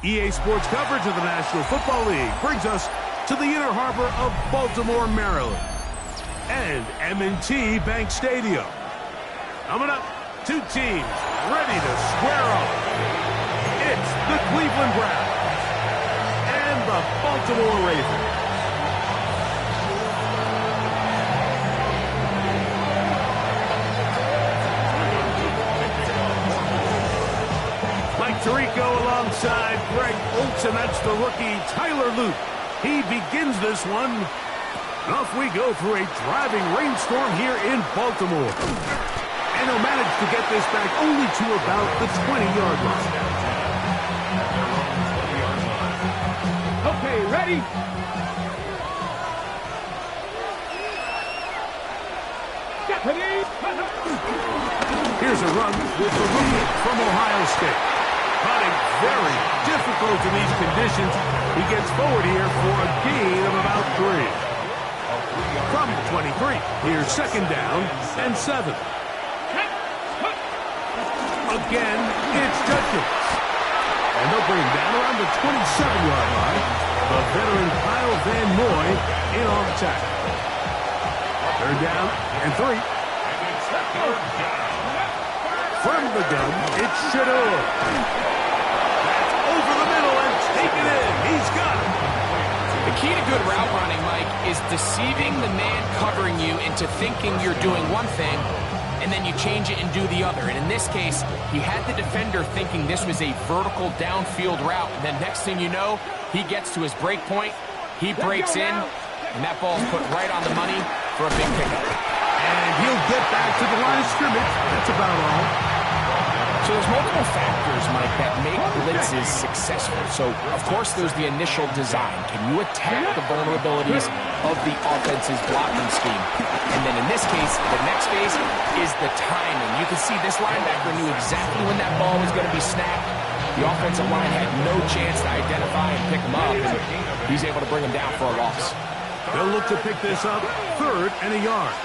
EA Sports coverage of the National Football League brings us to the inner harbor of Baltimore, Maryland, and M&T Bank Stadium. Coming up, two teams ready to square up. It's the Cleveland Browns and the Baltimore Ravens. Tirico alongside Greg Olsen. That's the rookie Tyler Luke. He begins this one. And off we go through a driving rainstorm here in Baltimore. And he'll manage to get this back only to about the 20-yard line. Okay, ready? Here's a run with the rookie from Ohio State. Running very difficult in these conditions. He gets forward here for a gain of about 3. From 23, here's second down and 7. Again, it's Judkins. And they'll bring him down around the 27-yard line. The veteran Kyle Van Noy in on the tackle. Third down and 3. From the gun, it's Shador. Over the middle and take it in. He's got it. The key to good route running, Mike, is deceiving the man covering you into thinking you're doing one thing, and then you change it and do the other. And in this case, he had the defender thinking this was a vertical downfield route. And then next thing you know, he gets to his break point, he breaks in, and that ball's put right on the money for a big pickup. And he'll get back to the line of scrimmage. That's about all. So there's multiple factors, Mike, that make blitzes successful. So, of course, there's the initial design. Can you attack the vulnerabilities of the offense's blocking scheme? And then in this case, the next phase is the timing. You can see this linebacker knew exactly when that ball was going to be snapped. The offensive line had no chance to identify and pick him up, and he's able to bring him down for a loss. They'll look to pick this up, 3rd and a yard.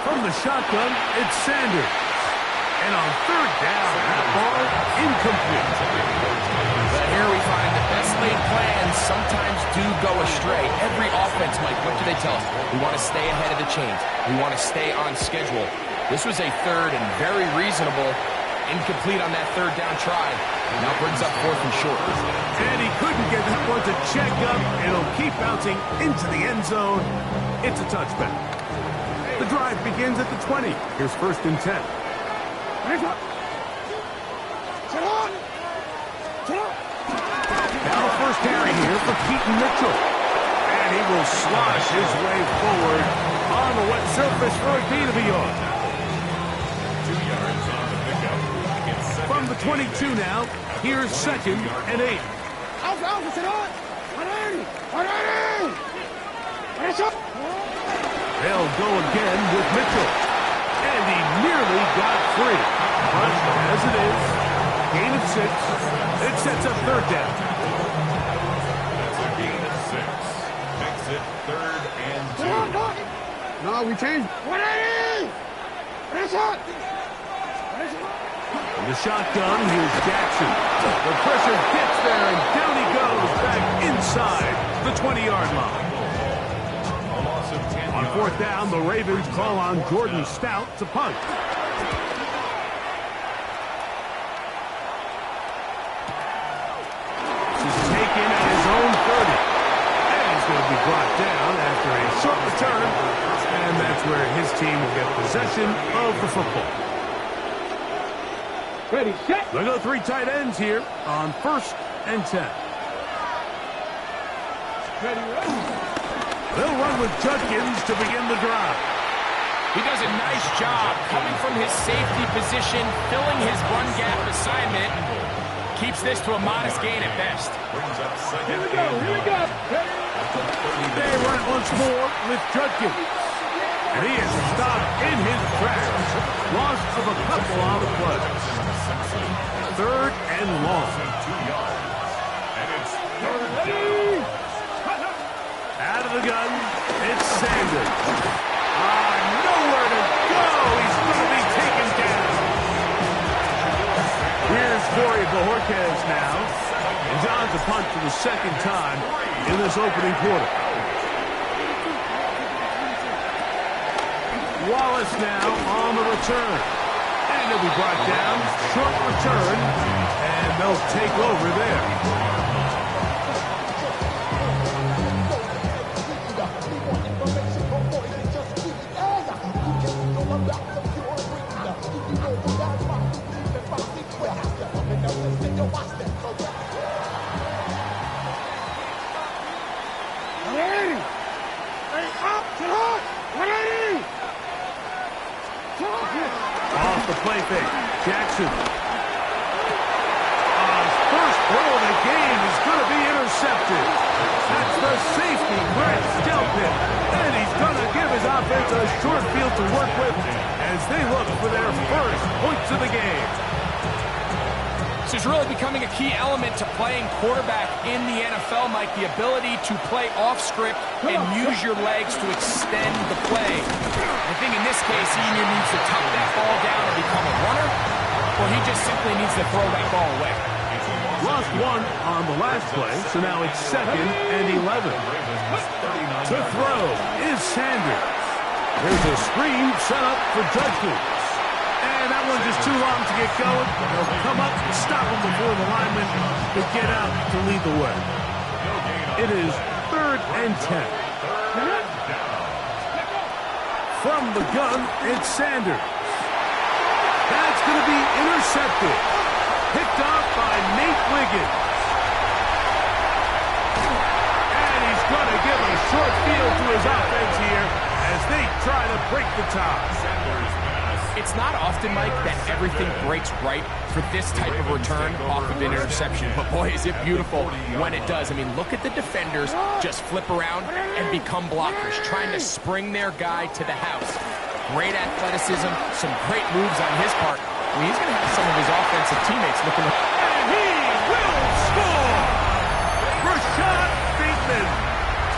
From the shotgun, it's Sanders. And on 3rd down, that ball incomplete. But here we find that best laid plans sometimes do go astray. Every offense, Mike, what do they tell us? We want to stay ahead of the chains. We want to stay on schedule. This was a 3rd and very reasonable incomplete on that 3rd down try. Now brings up 4th and short. And he couldn't get that one to check up. It'll keep bouncing into the end zone. It's a touchback. The drive begins at the 20. Here's 1st and 10. Now the first carry here for Keaton Mitchell. And he will slosh his way forward on the wet surface for a gain of a yard. 2 yards on the pickup. From the 22 now, here's 2nd and 8. They'll go again with Mitchell. And he nearly got free. But as it is, gain of 6. It sets up 3rd down. That's a gain of 6. Makes it 3rd and 2. No, we changed. In the shotgun, here's Jackson. The pressure gets there, and down he goes back inside the 20-yard line. On 4th down, the Ravens call on Jordan Stout to punt. This is taken at his own 30. And he's going to be brought down after a short return. And that's where his team will get possession of the football. Ready, set. They'll go 3 tight ends here on 1st and 10. Ready. They'll run with Judkins to begin the drive. He does a nice job coming from his safety position, filling his run gap assignment. Keeps this to a modest gain at best. Here we go. They run it once more with Judkins. And he is stopped in his tracks. Loss of a couple on the play. 3rd and long. 2 yards. And it's 3rd down. Out of the gun, it's Sanders. Nowhere to go. He's going to be taken down. Here's Corey Bojorquez now. to punt for the second time in this opening quarter. Wallace now on the return. And he'll be brought down. Short return. And they'll take over there. Off the play fake. Jackson. First throw of the game is going to be intercepted. That's the safety, Brett Stelpin. And he's going to give his offense a short field to work with as they look for their first points of the game. This is really becoming a key element to playing quarterback in the NFL, Mike. The ability to play off script and use your legs to extend the play. I think in this case, he either needs to tuck that ball down and become a runner, or he just simply needs to throw that ball away. Lost one on the last play, so now it's 2nd and 11. To throw is Sanders. There's a screen set up for Judkins. And that one's just too long to get going. They'll come up and stop him before the lineman to get out to lead the way. It is 3rd and 10. From the gun, it's Sanders. That's going to be intercepted. Picked off by Nate Wiggins. And he's going to give a short field to his offense here as they try to break the tie. It's not often, Mike, that everything breaks right for this type of return off of an interception. But boy, is it beautiful when it does. I mean, look at the defenders just flip around and become blockers, trying to spring their guy to the house. Great athleticism, some great moves on his part. I mean, he's going to have some of his offensive teammates looking at. And he will score! Rashad Bateman.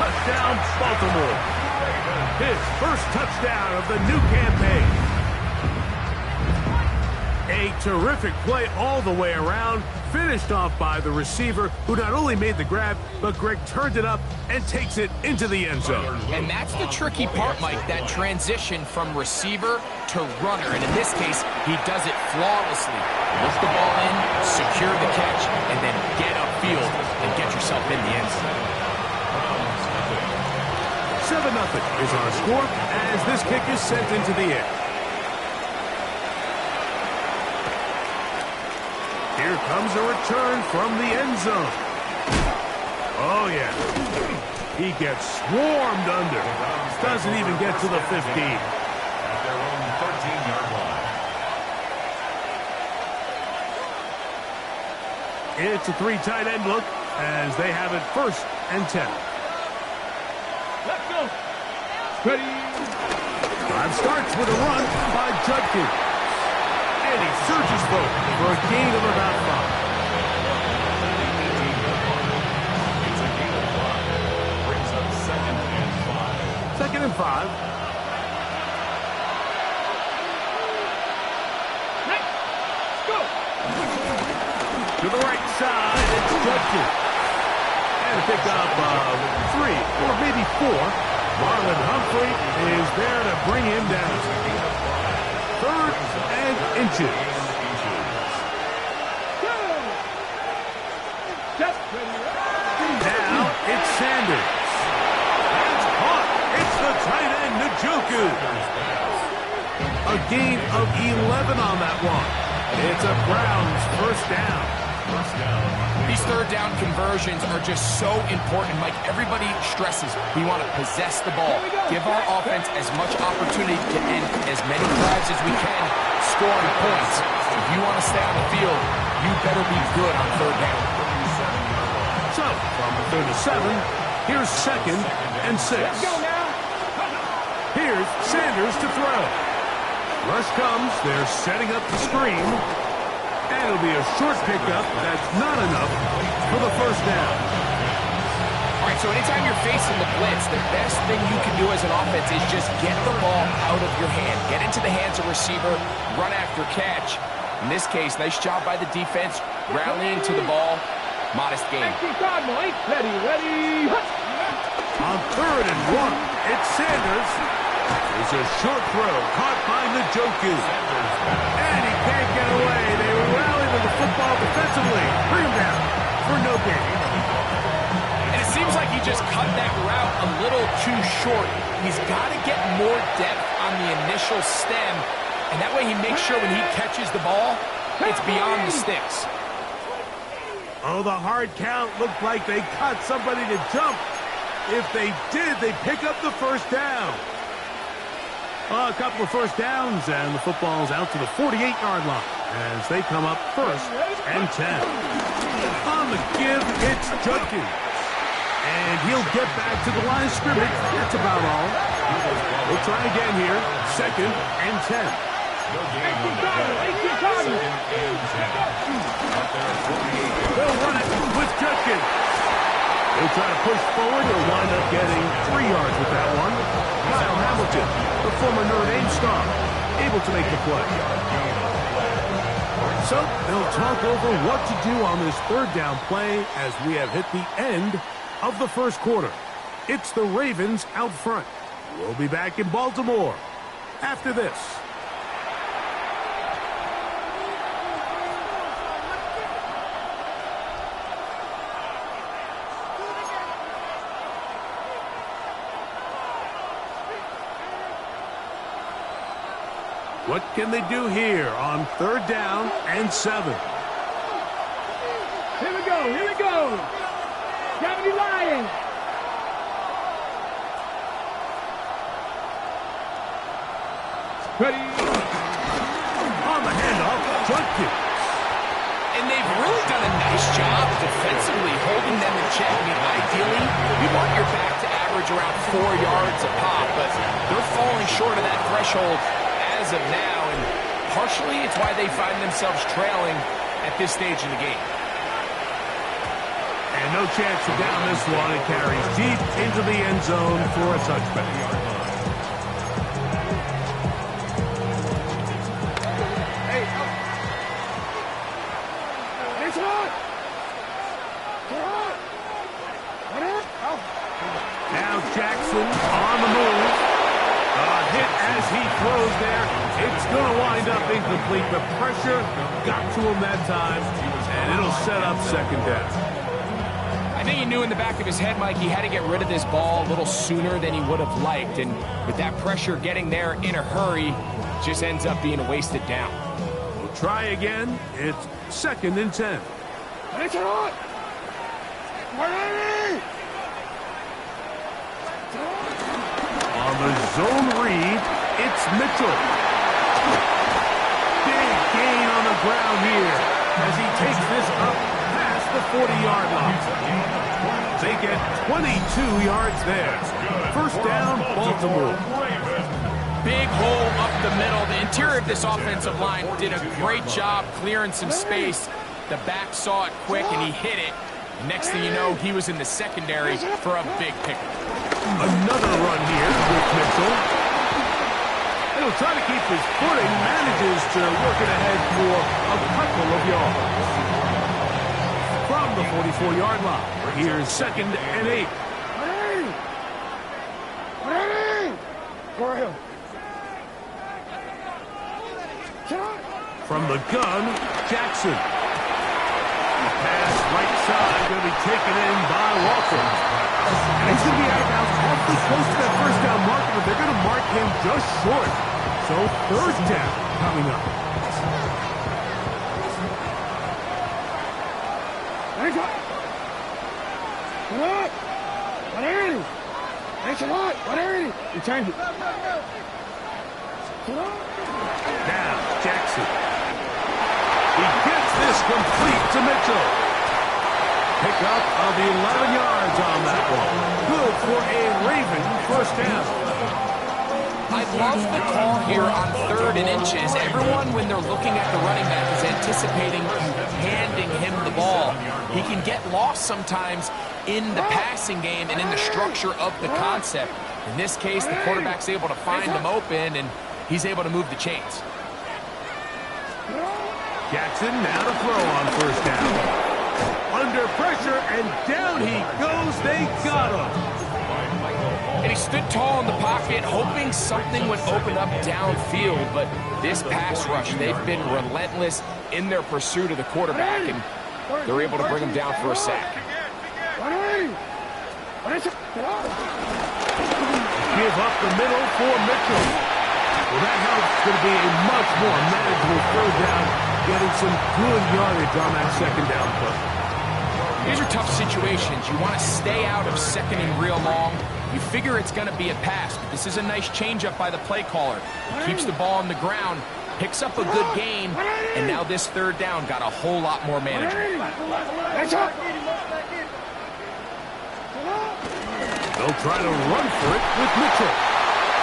Touchdown, Baltimore. His first touchdown of the new campaign. A terrific play all the way around, finished off by the receiver, who not only made the grab, but Greg turned it up and takes it into the end zone. And that's the tricky part, Mike, that transition from receiver to runner. And in this case, he does it flawlessly. Lift the ball in, secure the catch, and then get upfield and get yourself in the end zone. 7-0 is our score as this kick is sent into the air. Here comes a return from the end zone. Oh, yeah. He gets swarmed under. Doesn't even get to the 15. At their own 13-yard line. It's a 3 tight end look as they have it 1st and 10. Let's go. Ready. Drive starts with a run by Judkins. And he surges forward for a gain of about 5. It's a gain of 5. Brings up 2nd and 5. 2nd and 5. Let's go. To the right side, it's Judkins. And a pickup of 3 or maybe 4. Marlon Humphrey is there to bring him down. 3rd and inches. Now it's Sanders. That's caught. It's the tight end, Njoku. A gain of 11 on that one. It's a Browns first down. These third down conversions are just so important, Mike. Everybody stresses we want to possess the ball, give our offense as much opportunity to end as many drives as we can, scoring points. If you want to stay on the field, you better be good on third down. So, from 3rd to 7, here's 2nd and 6. Let's go now. Here's Sanders to throw. Rush comes. They're setting up the screen. And it'll be a short pickup. That's not enough for the first down. All right, so anytime you're facing the blitz, the best thing you can do as an offense is just get the ball out of your hand. Get into the hands of receiver, run after catch. In this case, nice job by the defense, rallying to the ball. modest gain. Ready, ready. On 3rd and 1, it's Sanders. It's a short throw caught by Njoku. And he can't get away. They rally to the football defensively. Bring him down for no gain. And it seems like he just cut that route a little too short. He's got to get more depth on the initial stem, and that way he makes sure when he catches the ball, it's beyond the sticks. Oh, the hard count looked like they cut somebody to jump. If they did, they pick up the first down. A couple of first downs, and the football's out to the 48-yard line as they come up 1st and 10. On the give, it's Judkins. And he'll get back to the line of scrimmage. That's about all. We'll try again here. 2nd and 10. They'll run it with Judkins. They'll try to push forward. They'll wind up getting 3 yards with that one. Kyle Hamilton, the former Notre Dame star, able to make the play. So they'll talk over what to do on this 3rd down play as we have hit the end of the 1st quarter. It's the Ravens out front. We'll be back in Baltimore after this. What can they do here on 3rd down and 7? Here we go, here we go. Gravity Lions. Ready. On the handoff, Judkins. And they've really done a nice job defensively holding them in check. I mean, ideally, you want your back to average around 4 yards a pop, but they're falling short of that threshold as of now, and partially it's why they find themselves trailing at this stage in the game. And no chance to down this one. It carries deep into the end zone for a touchback. Now Jackson on the move. Hit as he throws there. It's going to wind up incomplete. The pressure got to him that time, and it'll set up 2nd down. I think he knew in the back of his head, Mike, he had to get rid of this ball a little sooner than he would have liked. And with that pressure getting there in a hurry, just ends up being a wasted down. We'll try again. It's 2nd and 10. On the zone read, it's Mitchell. Big gain on the ground here as he takes this up past the 40-yard line. They get 22 yards there. 1st down, Baltimore. Big hole up the middle. The interior of this offensive line did a great job clearing some space. The back saw it quick, and he hit it. Next thing you know, he was in the secondary for a big pickup. Another run here with Mitchell. And he'll try to keep his footing. Manages to work it ahead for a couple of yards. From the 44-yard line, here's 2nd and 8. From the gun, Jackson. Pass right side, going to be taken in by Walker. And he's going to be out of bounds awfully close to that 1st down marker, but they're going to mark him just short. So 3rd down coming up. Now, Jackson. He gets this complete to Mitchell. Pickup of 11 yards on that one. Good for a Raven 1st down. I love the call here on 3rd and inches. Everyone, when they're looking at the running back, is anticipating you handing him the ball. He can get lost sometimes in the passing game and in the structure of the concept. In this case, the quarterback's able to find him open, and he's able to move the chains. Jackson now to throw on 1st down. Under pressure, and down he goes. They got him. And he stood tall in the pocket, hoping something would open up downfield. But this pass rush, they've been relentless in their pursuit of the quarterback, and they're able to bring him down for a sack. Give up the middle for Mitchell. Well, that helps. Going to be a much more manageable third down, getting some good yardage on that second down play. These are tough situations. You want to stay out of second and real long. You figure it's going to be a pass, but this is a nice changeup by the play caller. He keeps the ball on the ground, picks up a good gain, and now this third down got a whole lot more manageable. They'll try to run for it with Mitchell.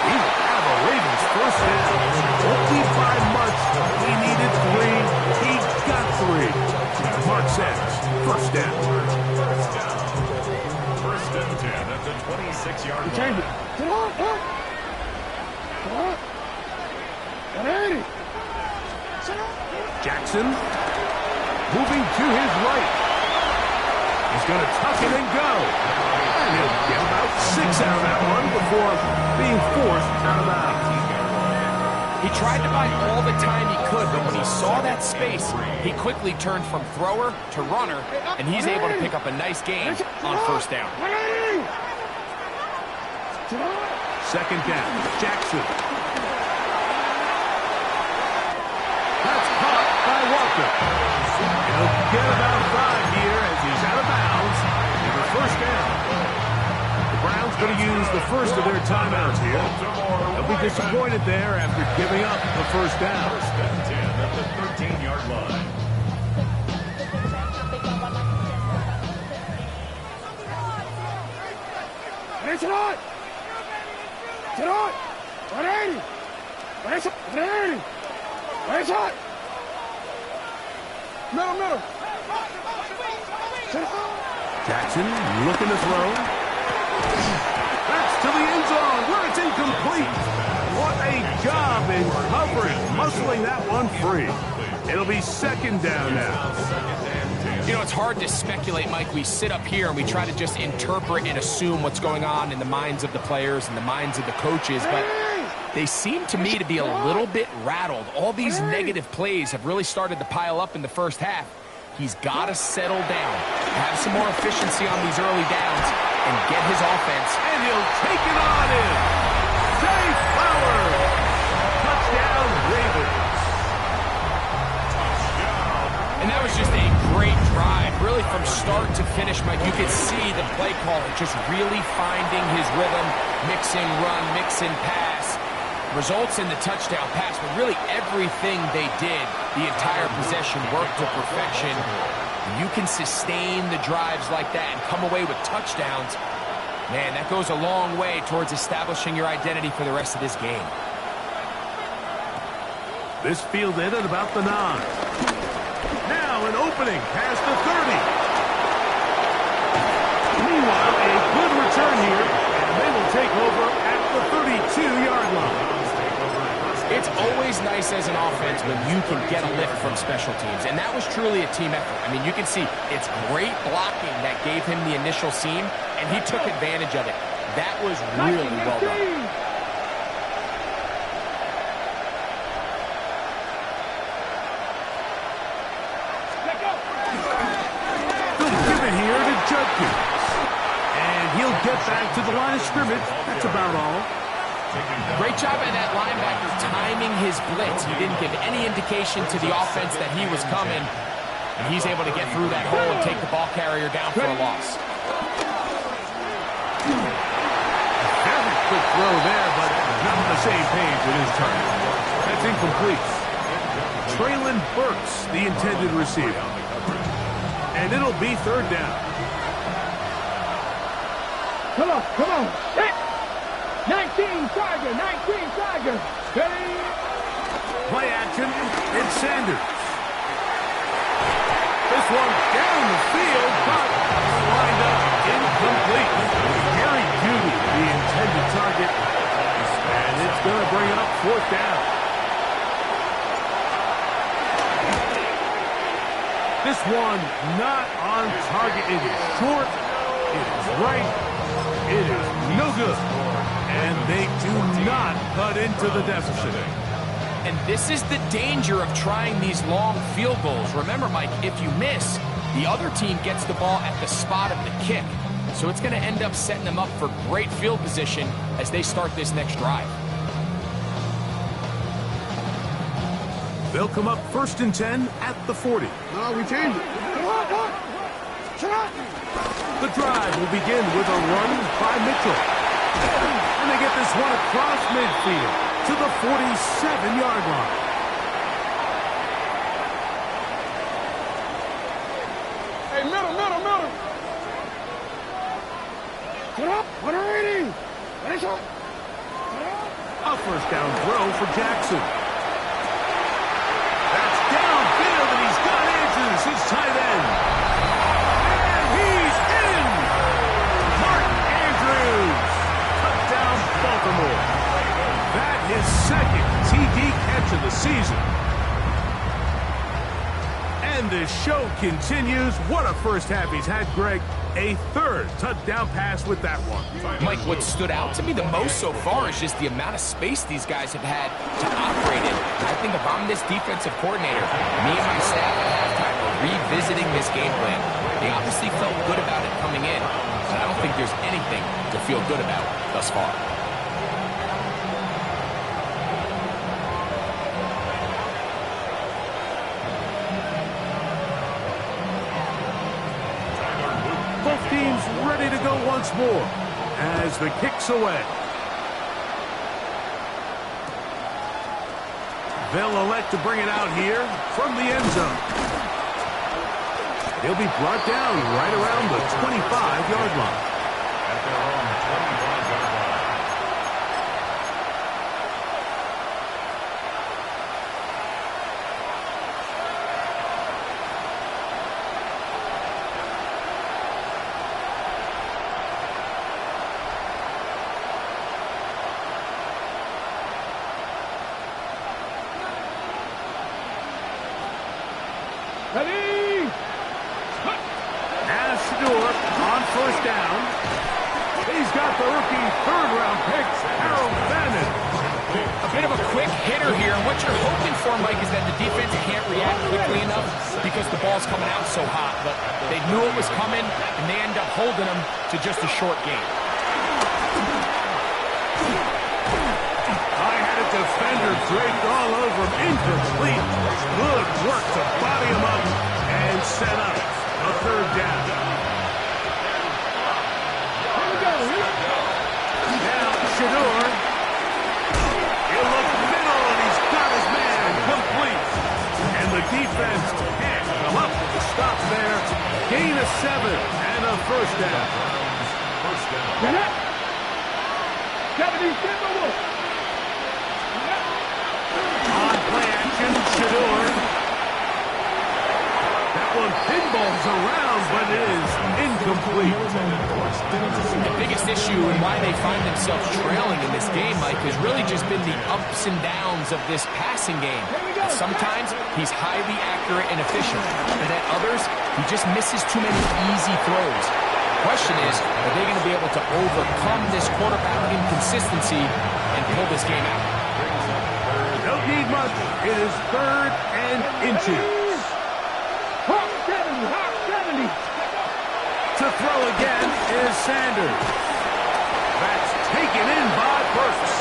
He will have a Ravens first down. Won't be by much. He needed 3. He got 3. Mark says, first down. First and 10 at the 26-yard line. Jackson moving to his right. He's going to tuck it and go. And he'll get about 6 out of that one before being forced out of bounds. He tried to buy all the time he could, but when he saw that space, he quickly turned from thrower to runner, and he's able to pick up a nice gain on first down. Second down, Jackson. That's caught by Walker. He'll get about 5 here as he's out of bounds. And the first down. The Browns going to use the first of their timeouts here. They'll be disappointed there after giving up the first down. First and 10 at the 13-yard line. Jackson looking to throw. That's to the end zone where it's incomplete. What a job in covering, muscling that one free. It'll be second down now. You know, it's hard to speculate, Mike. We sit up here and we try to just interpret and assume what's going on in the minds of the players and the minds of the coaches, but they seem to me to be a little bit rattled. All these negative plays have really started to pile up in the first half. He's got to settle down, have some more efficiency on these early downs, and get his offense. And he'll take it on in. Zay Flowers. Touchdown, Ravens. And that was just a great drive, really from start to finish, Mike. You could see the play caller just really finding his rhythm, mixing run, mixing pass. Results in the touchdown pass, but really everything they did, the entire possession worked to perfection. You can sustain the drives like that and come away with touchdowns. Man, that goes a long way towards establishing your identity for the rest of this game. This fielded at about the 9. Now an opening past the 30. Meanwhile, a good return here, and they will take over at the 32-yard line. It's always nice as an offense when you can get a lift from special teams, and that was truly a team effort. I mean, you can see it's great blocking that gave him the initial seam, and he took advantage of it. That was really well done. They'll give it here to Judkins. And he'll get back to the line of scrimmage. That's about all. Great job by that linebacker timing his blitz. He didn't give any indication to the offense that he was coming, and he's able to get through that hole and take the ball carrier down for a loss. Very quick throw there, but not on the same page with his target. That's incomplete. Traylon Burks, the intended receiver. And it'll be third down. Come on, come on. 19 Tiger, 19 Tiger. Play action, it's Sanders. This one down the field, but lined up incomplete. Gary Judy, the intended target, and it's going to bring up fourth down. This one not on target. It is short. It is right. It is no good. And they do not cut into the deficit. And this is the danger of trying these long field goals. Remember, Mike, if you miss, the other team gets the ball at the spot of the kick. So it's going to end up setting them up for great field position as they start this next drive. They'll come up 1st and 10 at the 40. No, we changed it. The drive will begin with a run by Mitchell. And they get this one across midfield to the 47-yard line. Hey, middle. Get up. What are reading? A first down throw for Jackson. That's downfield, and he's got Andrews, his tight end. And he's in! Martin Andrews. Touchdown, Baltimore. That his second TD catch of the season. And the show continues. What a first half he's had, Greg. A third touchdown pass with that one. Mike, what stood out to me the most so far is just the amount of space these guys have had to operate in. I think if I'm this defensive coordinator, me and my staff at halftime are revisiting this game plan. They obviously felt good about it coming in, but I don't think there's anything to feel good about thus far. Both teams ready to go once more as the kick's away. They'll elect to bring it out here from the end zone. He'll be brought down right around the 25-yard line. At their own 25-yard line. Ready? As Stewart on first down. He's got the rookie third-round pick, Harold Bannon. A bit of a quick hitter here. What you're hoping for, Mike, is that the defense can't react quickly enough because the ball's coming out so hot. But they knew it was coming, and they end up holding them to just a short game. High-headed defender draped all over him. Incomplete. Good work to body him up and set up a third down. Now Shador. He'll look middle, and he's got his man complete. And the defense can't come up with a stop there. Gain of 7 and a first down. First down. Get up. 70 Timberwolves. On play action, Shador. That one pinballs around, but it is incomplete. The biggest issue and why they find themselves trailing in this game, Mike, has really just been the ups and downs of this passing game. Sometimes he's highly accurate and efficient, and at others, he just misses too many easy throws. The question is, are they going to be able to overcome this quarterback inconsistency and pull this game out? Don't need much. It is 3rd and inches. Hawk 70. To throw again is Sanders. That's taken in by Burks.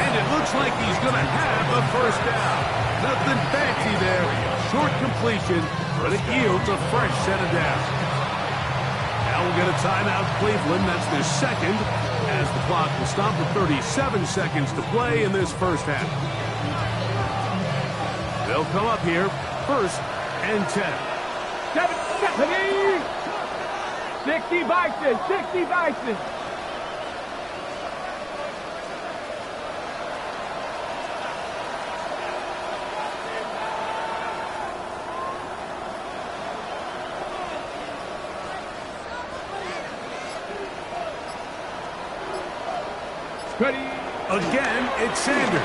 And it looks like he's going to have a first down. Nothing fancy there. Short completion, but it yields a fresh set of downs. Now we'll get a timeout, Cleveland. That's their second, as the clock will stop with 37 seconds to play in this first half. They'll come up here, 1st and 10. 70. 60 Bison. Ready? Again, it's Sanders.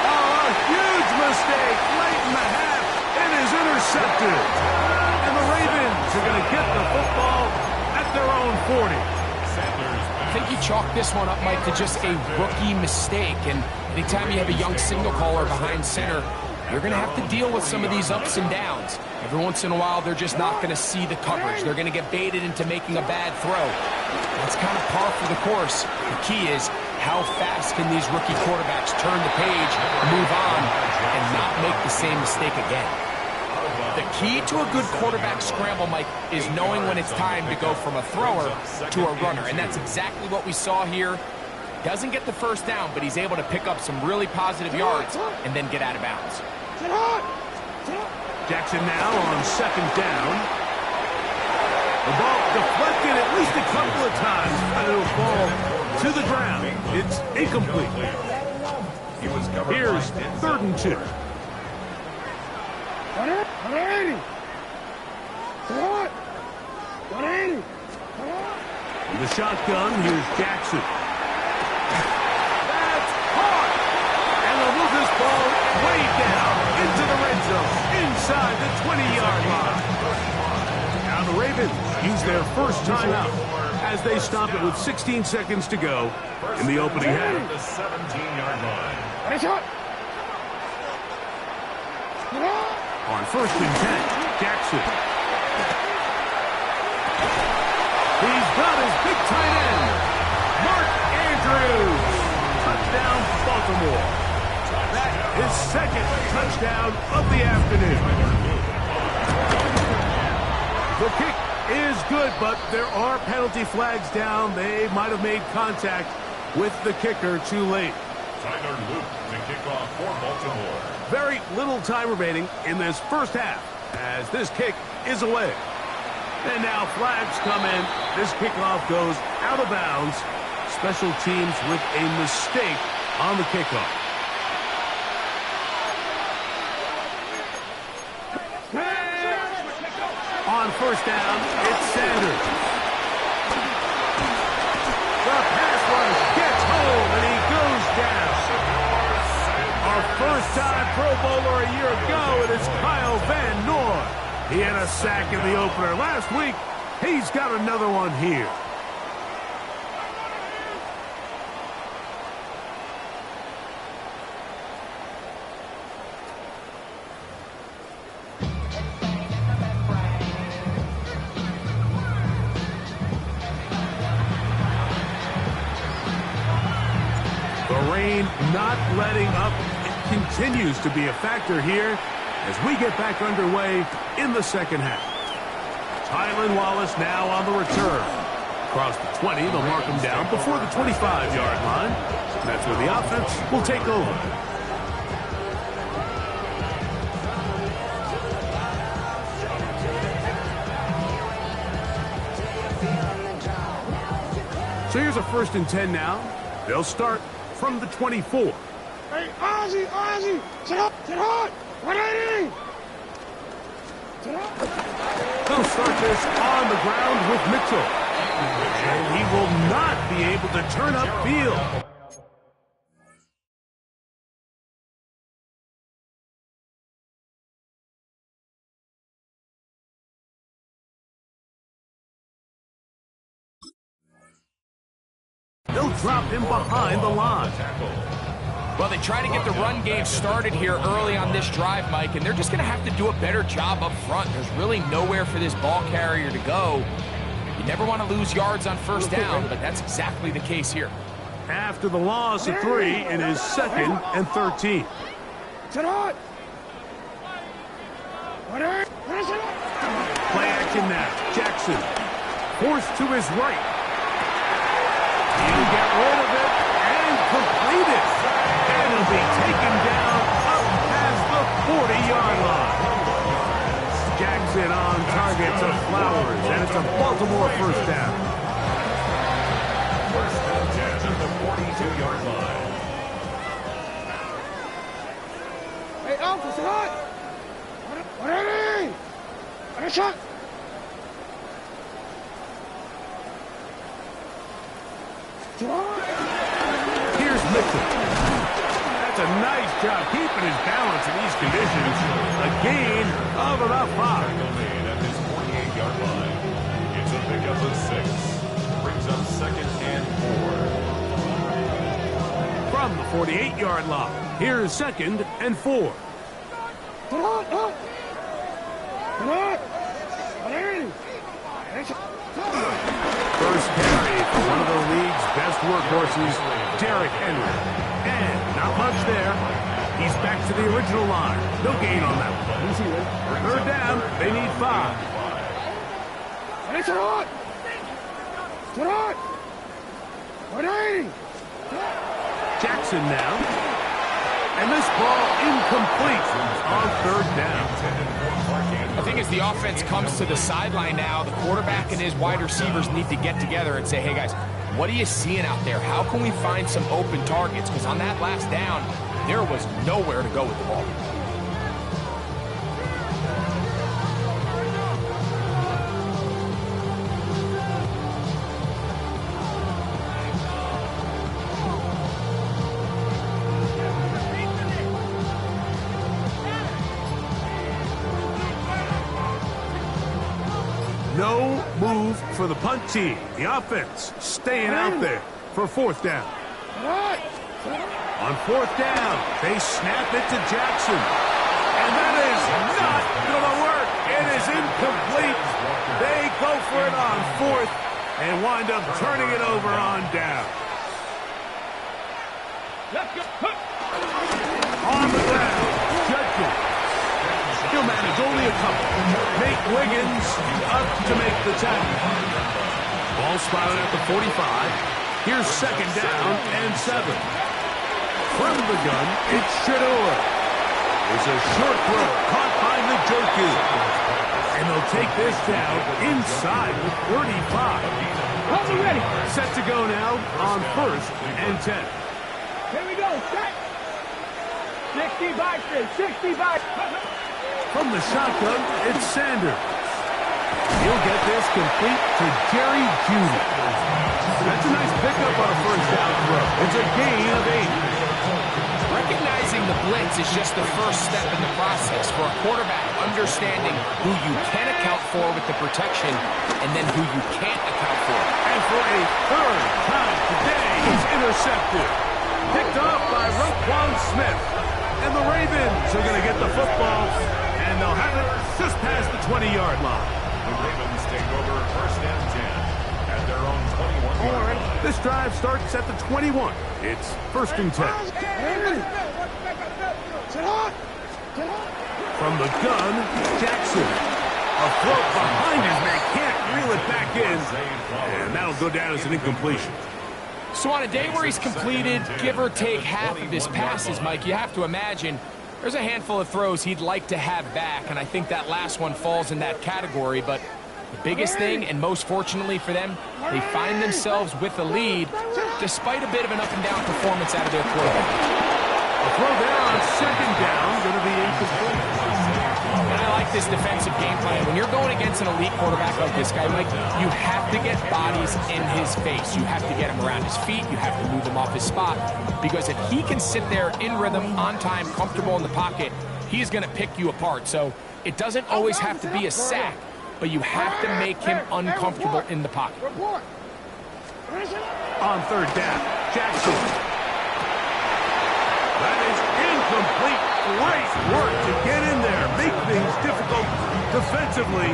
Oh, a huge mistake late in the half. It is intercepted. And the Ravens are going to get the football at their own 40. I think you chalk this one up, Mike, to just a rookie mistake. And anytime you have a young signal caller behind center, you're going to have to deal with some of these ups and downs. Every once in a while, they're just not going to see the coverage. They're going to get baited into making a bad throw. That's kind of par for the course. The key is, how fast can these rookie quarterbacks turn the page, move on, and not make the same mistake again? The key to a good quarterback scramble, Mike, is knowing when it's time to go from a thrower to a runner. And that's exactly what we saw here. Doesn't get the first down, but he's able to pick up some really positive yards and then get out of bounds. Jackson now on second down. The ball deflected at least a couple of times, and it'll fall to the ground. It's incomplete. Here's 3rd and 2. 180. 180. In the shotgun, here's Jackson. That's caught! And they'll move this ball way down into the red zone, inside the 20-yard line. Now the Ravens use their first timeout as they stop it with 16 seconds to go in the opening half. The 17-yard line. On 1st and 10, Jackson. He's got his big tight end, Mark Andrews. Touchdown, Baltimore. That is 2nd touchdown of the afternoon. The kick is good, but there are penalty flags down. They might have made contact with the kicker too late. Tyler Luke to kick off for Baltimore. Very little time remaining in this first half as this kick is away. And now flags come in. This kickoff goes out of bounds. Special teams with a mistake on the kickoff. On 1st down, it's Sanders. The pass rush gets home, and he goes down. Our first-time Pro Bowler a year ago, it is Kyle Van Noy. He had a sack in the opener last week. He's got another one here. The rain not letting up. It continues to be a factor here as we get back underway in the second half. Tylan Wallace now on the return. Across the 20, they'll mark him down before the 25-yard line. That's where the offense will take over. So here's a 1st and 10 now. They'll start from the 24. Hey, Ozzie, sit up, 180. They'll start this on the ground with Mitchell. And he will not be able to turn upfield. They'll drop him behind the line. Well, they try to get the run game started here early on this drive, Mike, and they're just going to have to do a better job up front. There's really nowhere for this ball carrier to go. You never want to lose yards on 1st down, but that's exactly the case here. After the loss of 3, it is 2nd and 13. Play action now. Jackson forced to his right. He'll get rid of it and complete it. And he'll be taken down up past the 40-yard line. Jackson on target to Flowers, and it's a Baltimore 1st down. 1st and 10 to the 42-yard line. Hey, Alpha, sit up. 180. On a shot. Here's Mitchell. That's a nice job keeping his balance in these conditions. A gain of about 5. Made at his 48-yard line. It's a pickup of 6. Brings up 2nd and 4. From the 48-yard line, here's 2nd and 4. First carry for one of the league's best workhorses, Derrick Henry. And not much there. He's back to the original line. No gain on that one. 3rd down, they need 5. Jackson now. And this ball incomplete on 3rd down. I think as the offense comes to the sideline now, the quarterback and his wide receivers need to get together and say, hey, guys, what are you seeing out there? How can we find some open targets? Because on that last down, there was nowhere to go with the ball. No move for the punt team. The offense staying out there for 4th down. On 4th down, they snap it to Jackson. And that is not going to work. It is incomplete. They go for it on 4th and wind up turning it over on down. On the ground, Judkins. He'll manage only a couple. Nate Wiggins up to make the tackle. Ball spotted at the 45. Here's 2nd down and 7. From the gun, it's Shador. It's a short throw caught by the Njoku. And they'll take this down inside the 35. Ready. Set to go now on 1st and 10. Here we go. Set. 60 by 60 by. From the shotgun, it's Sanders. He'll get this complete to Jerry Jeudy. That's a nice pickup on a 1st down throw. It's a gain of 8. Recognizing the blitz is just the first step in the process for a quarterback understanding who you can account for with the protection and then who you can't account for. And for a 3rd time today, he's intercepted. Picked off by Roquan Smith. And the Ravens are going to get the football, and they'll have it just past the 20-yard line. The Ravens take over 1st and 10 at their own 21-yard line. This drive starts at the 21. It's 1st and 10. From the gun, Jackson. A throw behind his man, can't reel it back in, and that'll go down as an incompletion. So on a day where he's completed, give or take half of his passes, Mike, you have to imagine there's a handful of throws he'd like to have back, and I think that last one falls in that category. But the biggest thing, and most fortunately for them, they find themselves with a lead despite a bit of an up-and-down performance out of their quarterback. A throw there on 2nd down, going to be incomplete. And I like this defensive game plan. When you're going against an elite quarterback like this guy, Mike, you have to get bodies in his face. You have to get him around his feet. You have to move him off his spot. Because if he can sit there in rhythm, on time, comfortable in the pocket, he's going to pick you apart. So it doesn't always have to be a sack, but you have to make him uncomfortable in the pocket. On 3rd down, Jackson. That is incomplete. Great work to get in there, make things difficult defensively,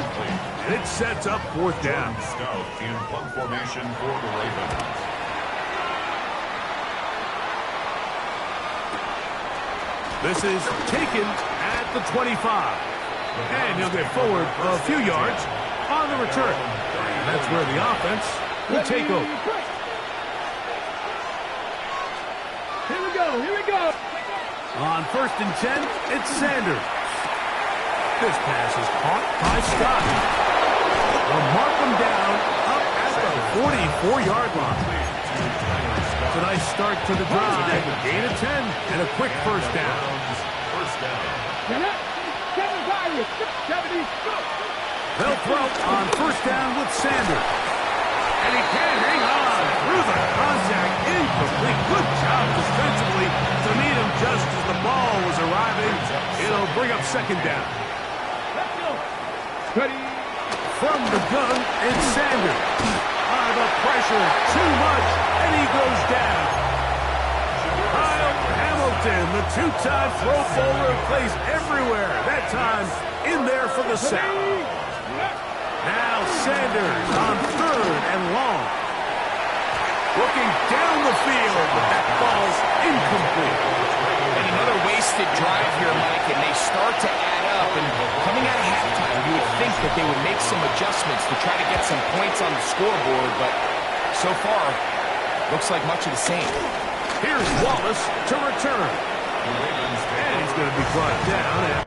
and it sets up 4th down. Scout in punt formation for the Ravens. This is taken at the 25, and he'll get forward a few yards on the return. And that's where the offense will take over. Here we go. On 1st and 10, it's Sanders. This pass is caught by Scott. They'll mark him down up at the 44-yard line. It's a nice start to the drive. A gain of 10 and a quick 1st down. They'll throw on 1st down with Sanders. And he can hang on through the contact. Incomplete. Good job defensively to meet him just second down. Let's go. Ready. From the gun, it's Sanders. The pressure, too much, and he goes down. Kyle Hamilton, the two-time Pro Bowler, plays everywhere. That time, in there for the sack. Now Sanders on 3rd and long. Looking down the field, but that ball's incomplete. And another wasted drive here, Mike, and they start to add up. And coming out of halftime, you would think that they would make some adjustments to try to get some points on the scoreboard, but so far, looks like much of the same. Here's Wallace to return. And he's going to be brought down.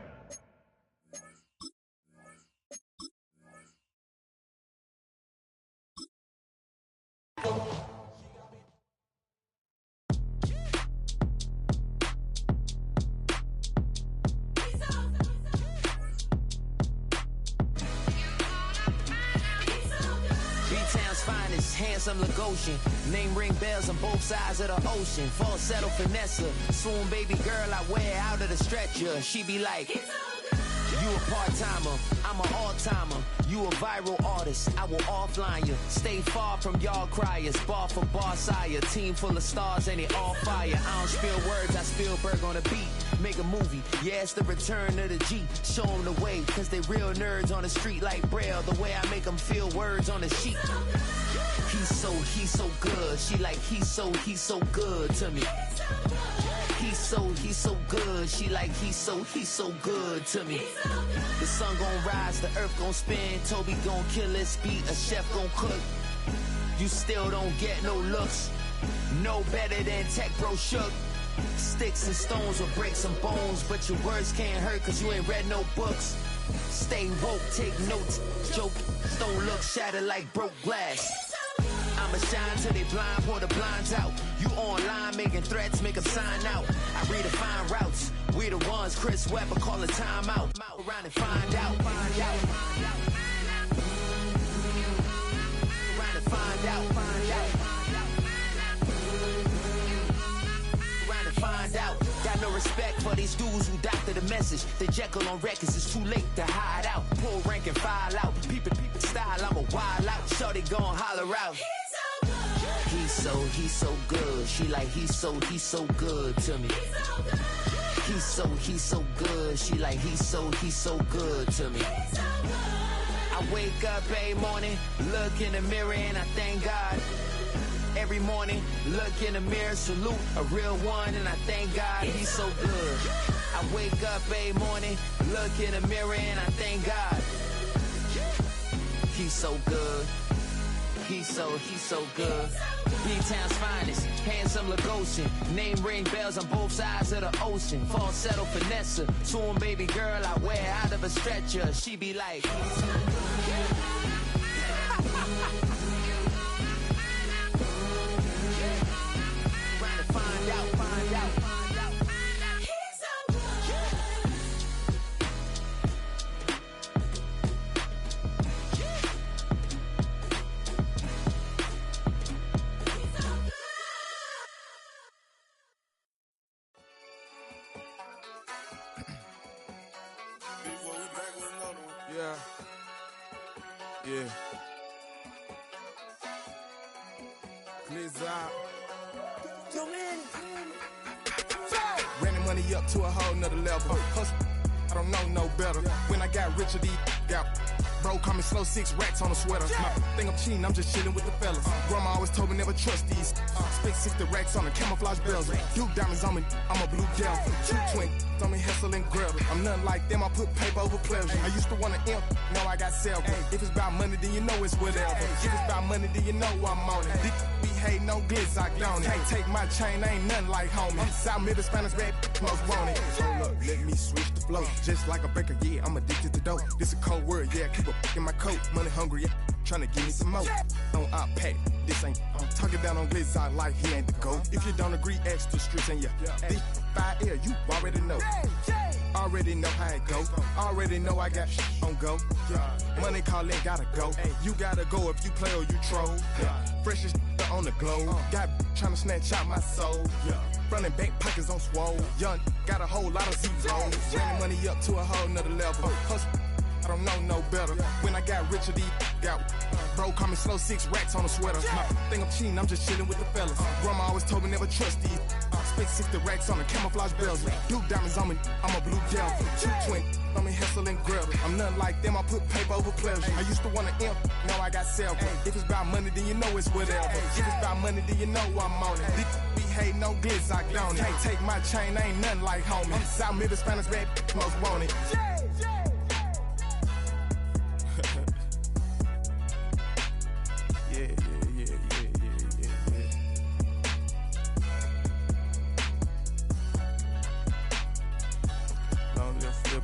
Handsome Lagosian, name ring bells on both sides of the ocean. Falsetto Vanessa, swoon baby girl I wear out of the stretcher. She be like, you a part-timer, I'm an all-timer. You a viral artist, I will offline you. Stay far from y'all criers, bar for bar sire. Team full of stars and they all fire. I don't spill words, I Spielberg on a beat. Make a movie, yeah, it's the return of the G. Show them the way, cause they real nerds on the street like Braille. The way I make them feel words on the sheet. He's so good. She like, he's so good to me. He's so good. She like, he's so good to me. The sun gon' rise, the earth gon' spin. Toby gon' kill this beat, a chef gon' cook. You still don't get no looks. No better than Tech Bro Shook. Sticks and stones will break some bones, but your words can't hurt cause you ain't read no books. Stay woke, take notes. Joke, don't look shattered like broke glass. I'ma shine till they blind, pour the blinds out. You online making threats, make them sign out. I redefine routes. We the ones Chris Webber call a timeout. Around and find out. Find out. Around and find out. Find out. Around and find out. Got no respect for these dudes who doctor the message. The Jekyll on records, it's too late to hide out. Pull rank and file out. People style, I'm a wild out. Shorty gon' holler out. He's so good. She like, he's so good to me. He's so good. She like, he's so good to me. I wake up every morning, look in the mirror and I thank God. Every morning, look in the mirror, salute a real one and I thank God he's so good. I wake up every morning, look in the mirror and I thank God. He's so good. He's so good. B-Town's finest, handsome Lagosian. Name ring bells on both sides of the ocean. Falsetto Vanessa, swoon baby girl I wear out of a stretcher. She be like, find out. Yeah. Please out. Ran the money up to a whole nother level. Hustle, I don't know no better. When I got richer, these got bro, call me slow, 6 racks on a sweater. My thing I'm cheating, I'm just chilling with the fellas. Grandma always told me never trust these. Spit 60 racks on the camouflage bells. Duke diamonds on me, I'm a blue gal. 2 twin on me, Hessel and Gretel. I'm nothing like them, I put paper over pleasure. I used to want to imp, now I got several. If it's about money, then you know it's whatever. If it's about money, then you know I'm on it. These be hating no glitz, I don't it. Can't take my chain, I ain't nothing like homie. South Middle Spanish red, most want it. Hold up, let me switch the flow. Just like a baker, yeah, I'm addicted to dope. This a cold word, yeah, keep a in my coat. Money hungry, yeah, tryna give me some more. On I pack, this ain't. I'm talking down on glitz, I like he ain't the go. If you don't agree, ask the streets and yeah. This 5 air, you already know. Already know how it go. Already know I got on go. Money calling, gotta go. You gotta go if you play or you troll. Freshest on the globe. Got trying to snatch out my soul. Front and back pockets on swole. Young, got a whole lot of zeros. Running money up to a whole nother level. Hustle, I don't know no better. When I got rich, got bro, call me slow 6 racks on a sweater. My thing I'm cheating, I'm just chilling with the fellas. Grandma always told me never trust these. Spent 60 racks on the camouflage bells. Blue diamonds on me, I'm a blue gel. 220, I'm in hustle and grab. I'm nothing like them, I put paper over pleasure. I used to want to imp, now I got self. If it's about money, then you know it's whatever. If it's about money, then you know I'm on it. These be hate no glitz, I don't it. Can't take my chain, ain't nothing like homie. South Middle Spanish bad, most want it. Yeah. Long live Flip.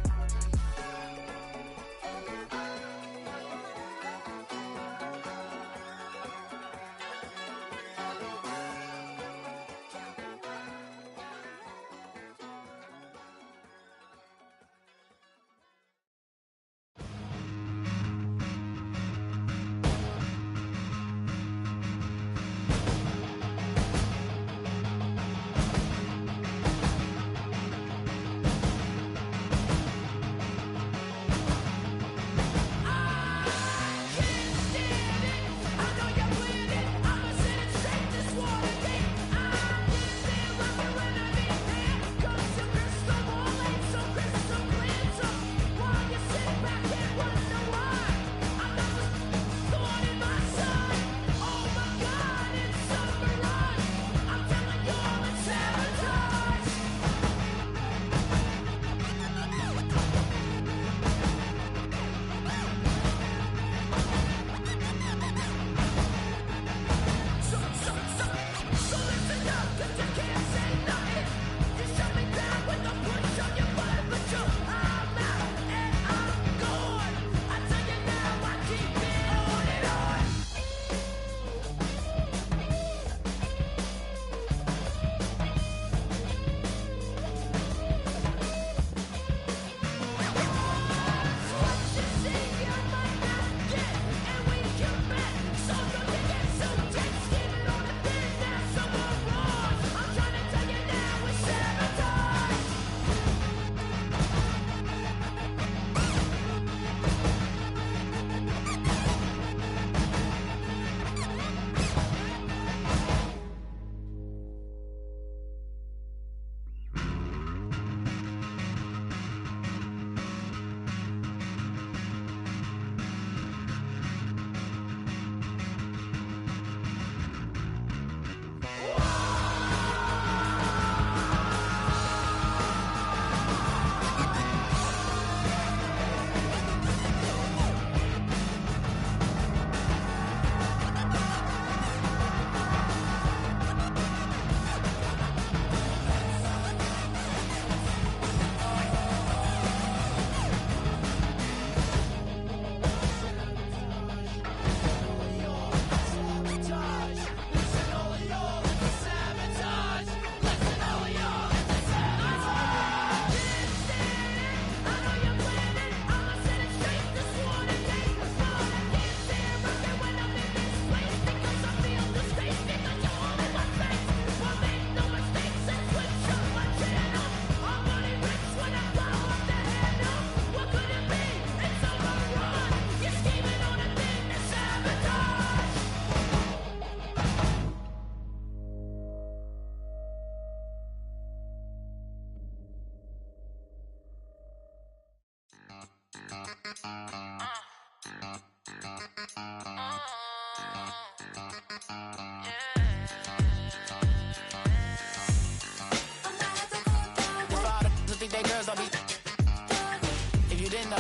If you didn't know,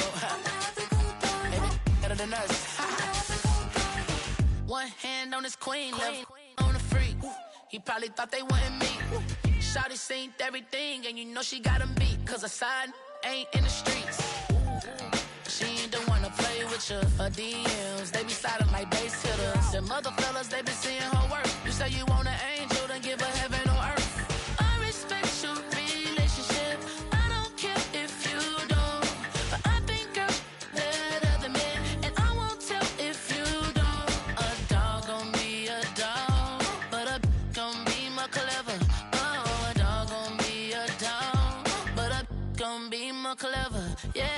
maybe better than us. One hand on his queen, left on the freak. He probably thought they wouldn't meet. Shawty seen everything, and you know she got him beat. Cause her side ain't in the streets. She ain't the one to play with you. Her DMs, they be silent like bass hitters. Them other fellas, they be seeing her work. You say you want an angel, then give her heaven on earth. I respect your relationship. I don't care if you don't. But I think girl better than men. And I won't tell if you don't. A dog gon' be a dog. clever, yeah.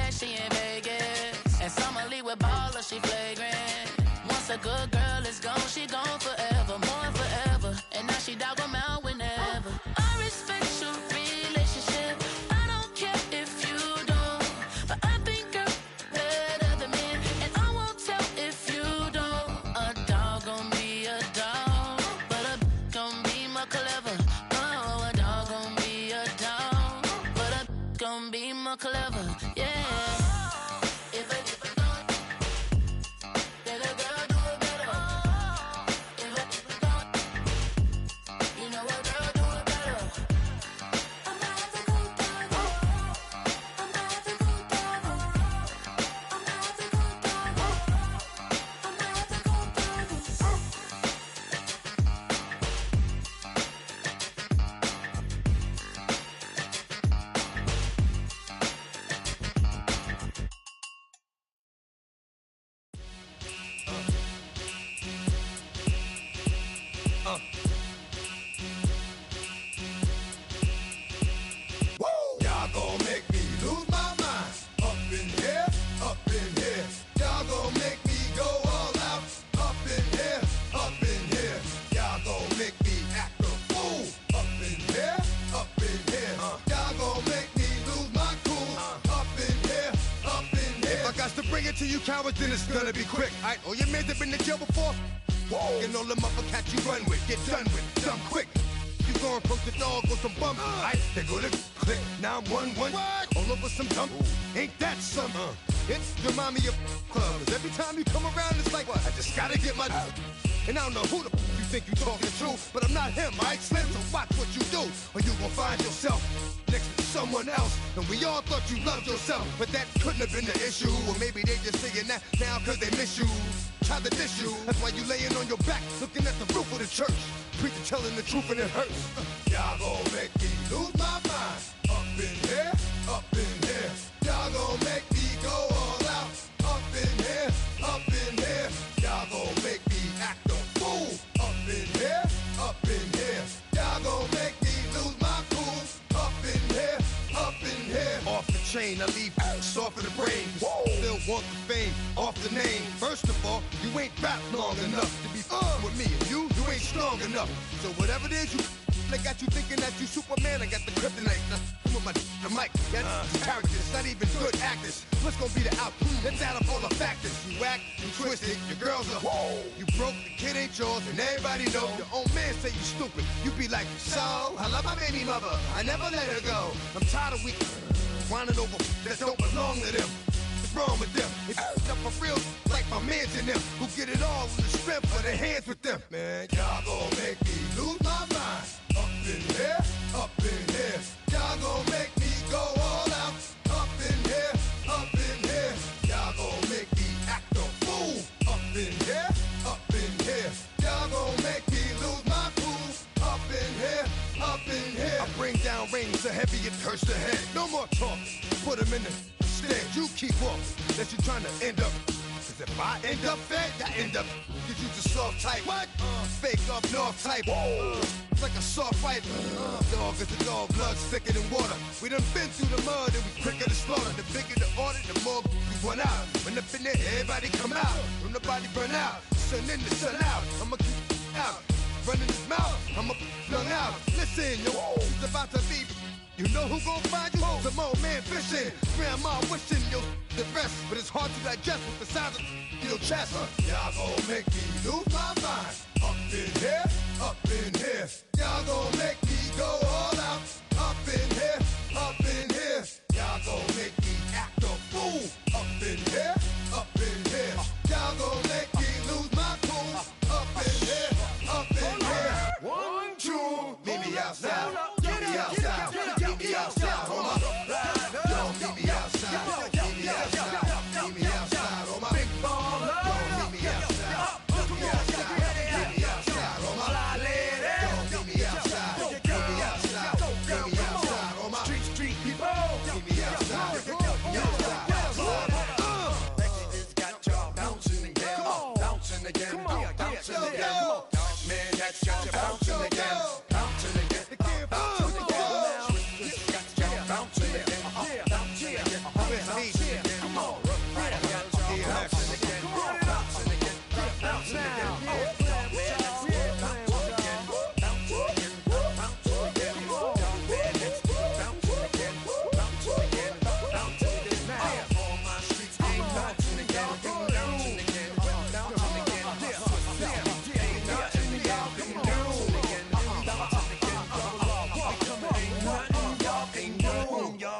She in Vegas, and Summer with baller, she flagrant. Once a good girl is gone, she gone forever, more forever. And now she dog 'em out whenever. I respect your relationship, I don't care if you don't, but I think you're better than me, and I won't tell if you don't. A dog gon' be a dog, but a gon' be more clever. Oh, a dog gon' be a dog, but a gon' be more clever, yeah. To you cowards, then it's gonna be quick. Alright, all your men have been to jail before. Whoa, and all them upper cats you run with, get done with, done quick. You gon' approach the dog with some bump. Alright, they go to click. Now I'm 1-1. All over some dump. Ain't that some? It's the mommy of clubs. Every time you come around, it's like, I just gotta get my. And I don't know who the you think you talking to, but I'm not him, alright, Slim? So watch what you do, or you gon' find yourself next to someone else. And we all thought you loved yourself, but that couldn't have been the issue. Or maybe they just saying that now cause they miss you. Try to diss you, that's why you laying on your back, looking at the roof of the church. Preacher telling the truth and it hurts. Y'all gon' make me lose my mind. Up in here, up in here. Y'all gon' make me go all out. Up in here, up in here. Y'all gon' make me act a fool. Up in here, up in here. Y'all gon' make me lose my cool. Up in here, up in here. Off the chain, I leave soft in the brain. Still want the fame, off the name. First of all, you ain't rap long enough to be with me. And you ain't strong enough. So whatever it is they got you thinking that you Superman. I got the kryptonite. With my the mic, that's characters, not even good actors. What's gonna be the outcome? Let's add up all the factors. You act, you twisted, your girls are you broke, the kid ain't yours, and everybody know. Your own man say you stupid. You be like, so I love my baby mother, I never let her go. I'm tired of weak whining over that don't belong to them. What's wrong with them? If you up for real, like my mans in them, who get it all in the strength of their hands with them. Man, y'all gon' make me lose my mind. Up in here, up in here. Y'all gon' make me go all out. Up in here, up in here. Y'all gon' make me act a fool. Up in here, up in here. Y'all gon' make me lose my cool. Up in here, up in here. I bring down rings so heavy it hurts the head. No more talk, put them in the stand. You keep walking, that you trying to end up. Cause if I end up fed, I end up. Cause you just soft type. What? Fake up north type. It's like a soft fight. Dog is a dog, blood thicker than water. We done been through the mud and we quicker to slaughter. The bigger the order, the more we run out. When up in there, everybody come out. When nobody burn out, sun in the sun out. I'ma keep out. Running his mouth, I'ma flung out. Listen, yo, it's about to be. You know who gon' find you? Some old man fishing. Grandma wishing you'll the rest. But it's hard to digest with the sound of your chest. Y'all gon' make me lose my mind. Up in here, up in here. Y'all gon' make me go all out. Up in here, up in here. Y'all gon' make me act a fool. Up in here, up in here. Y'all gon' make me lose my cool. Up in here, up in here. 1, 2, meet me outside. Meet me outside. Meet me outside. Hold up. Man, that's got you bouncing again. Bouncing again. Bouncing again. Got you bouncing again. Bouncing again. Bouncing again. Come on. Right, I got you bouncing again. Bouncing again. Bouncing again.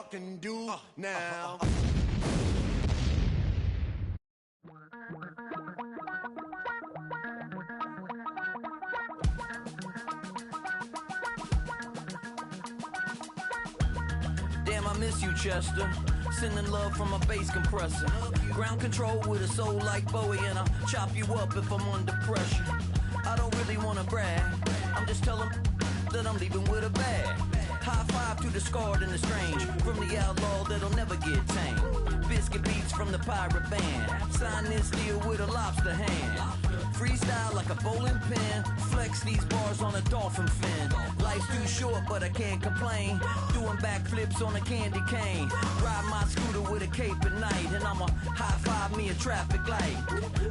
Can do now. Damn, I miss you, Chester. Sending love from a bass compressor. Ground control with a soul like Bowie, and I'll chop you up if I'm under pressure. I don't really wanna brag. I'm just telling that I'm leaving with a bag. High five to the scarred and the strange, from the outlaw that'll never get tamed. Biscuit beats from the pirate band. Sign this deal with a lobster hand. Freestyle like a bowling pin. Flex these bars on a dolphin fin. Life's too short, but I can't complain. Doing backflips on a candy cane. Ride my scooter with a cape at night, and I'ma high five me a traffic light.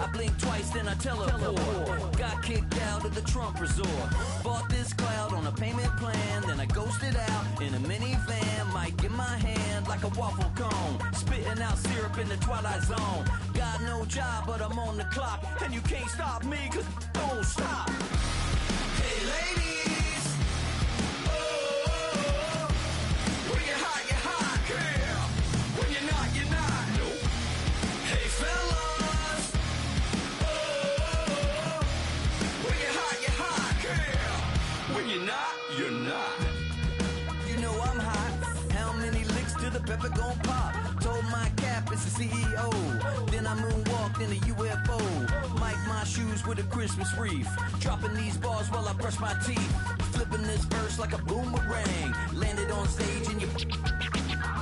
I blink twice, then I teleport. Got kicked out of the Trump resort. Bought this cloud on a payment plan, then I ghosted out in a minivan. Mic in my hand like a waffle cone. Spitting out syrup in the twilight zone. Got no job, but I'm on the clock, and you can't stop me, cause don't stop. Hey ladies, oh, when you're hot, girl. When you're not, nope. Hey fellas, oh, when you're hot, girl. When you're not, you're not. You know I'm hot. How many licks till the pepper gon' pop? Told my cap it's the CEO. Then I moonwalked in a UFO. Mic my shoes with a Christmas wreath. Dropping these bars while I brush my teeth. Flipping this verse like a boomerang. Landed on stage in your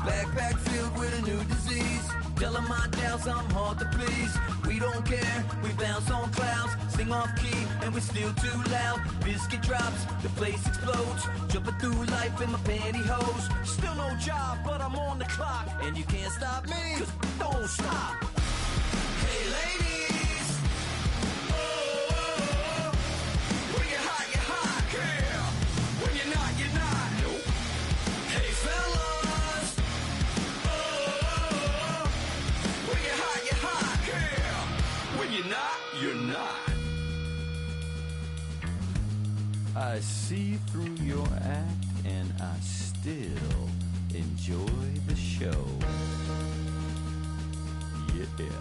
backpack filled with a new disease. Telling my doubts I'm hard to please. We don't care, we bounce on clouds. Sing off key and we're still too loud. Biscuit drops, the place explodes. Jumping through life in my pantyhose. Still no job, but I'm on the clock. And you can't stop me, cause don't stop. Hey ladies, oh, when you're hot, girl. When you're not, nope. Hey fellas, oh, when you're hot, girl. When you're not, you're not. I see through your act and I still enjoy the show. Yeah.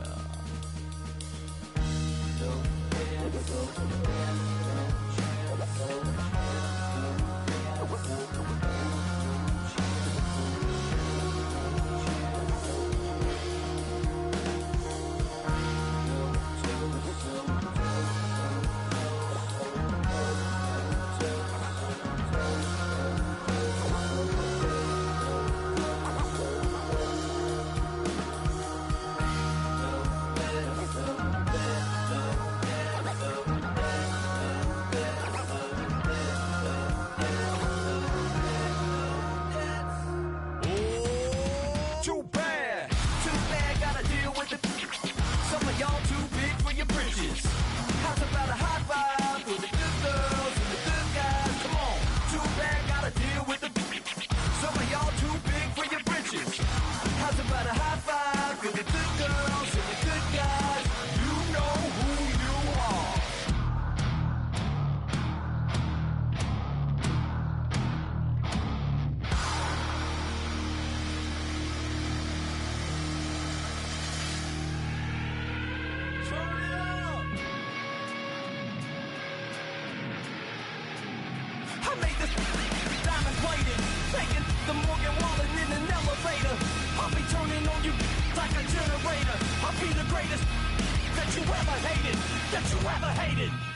That you ever hated.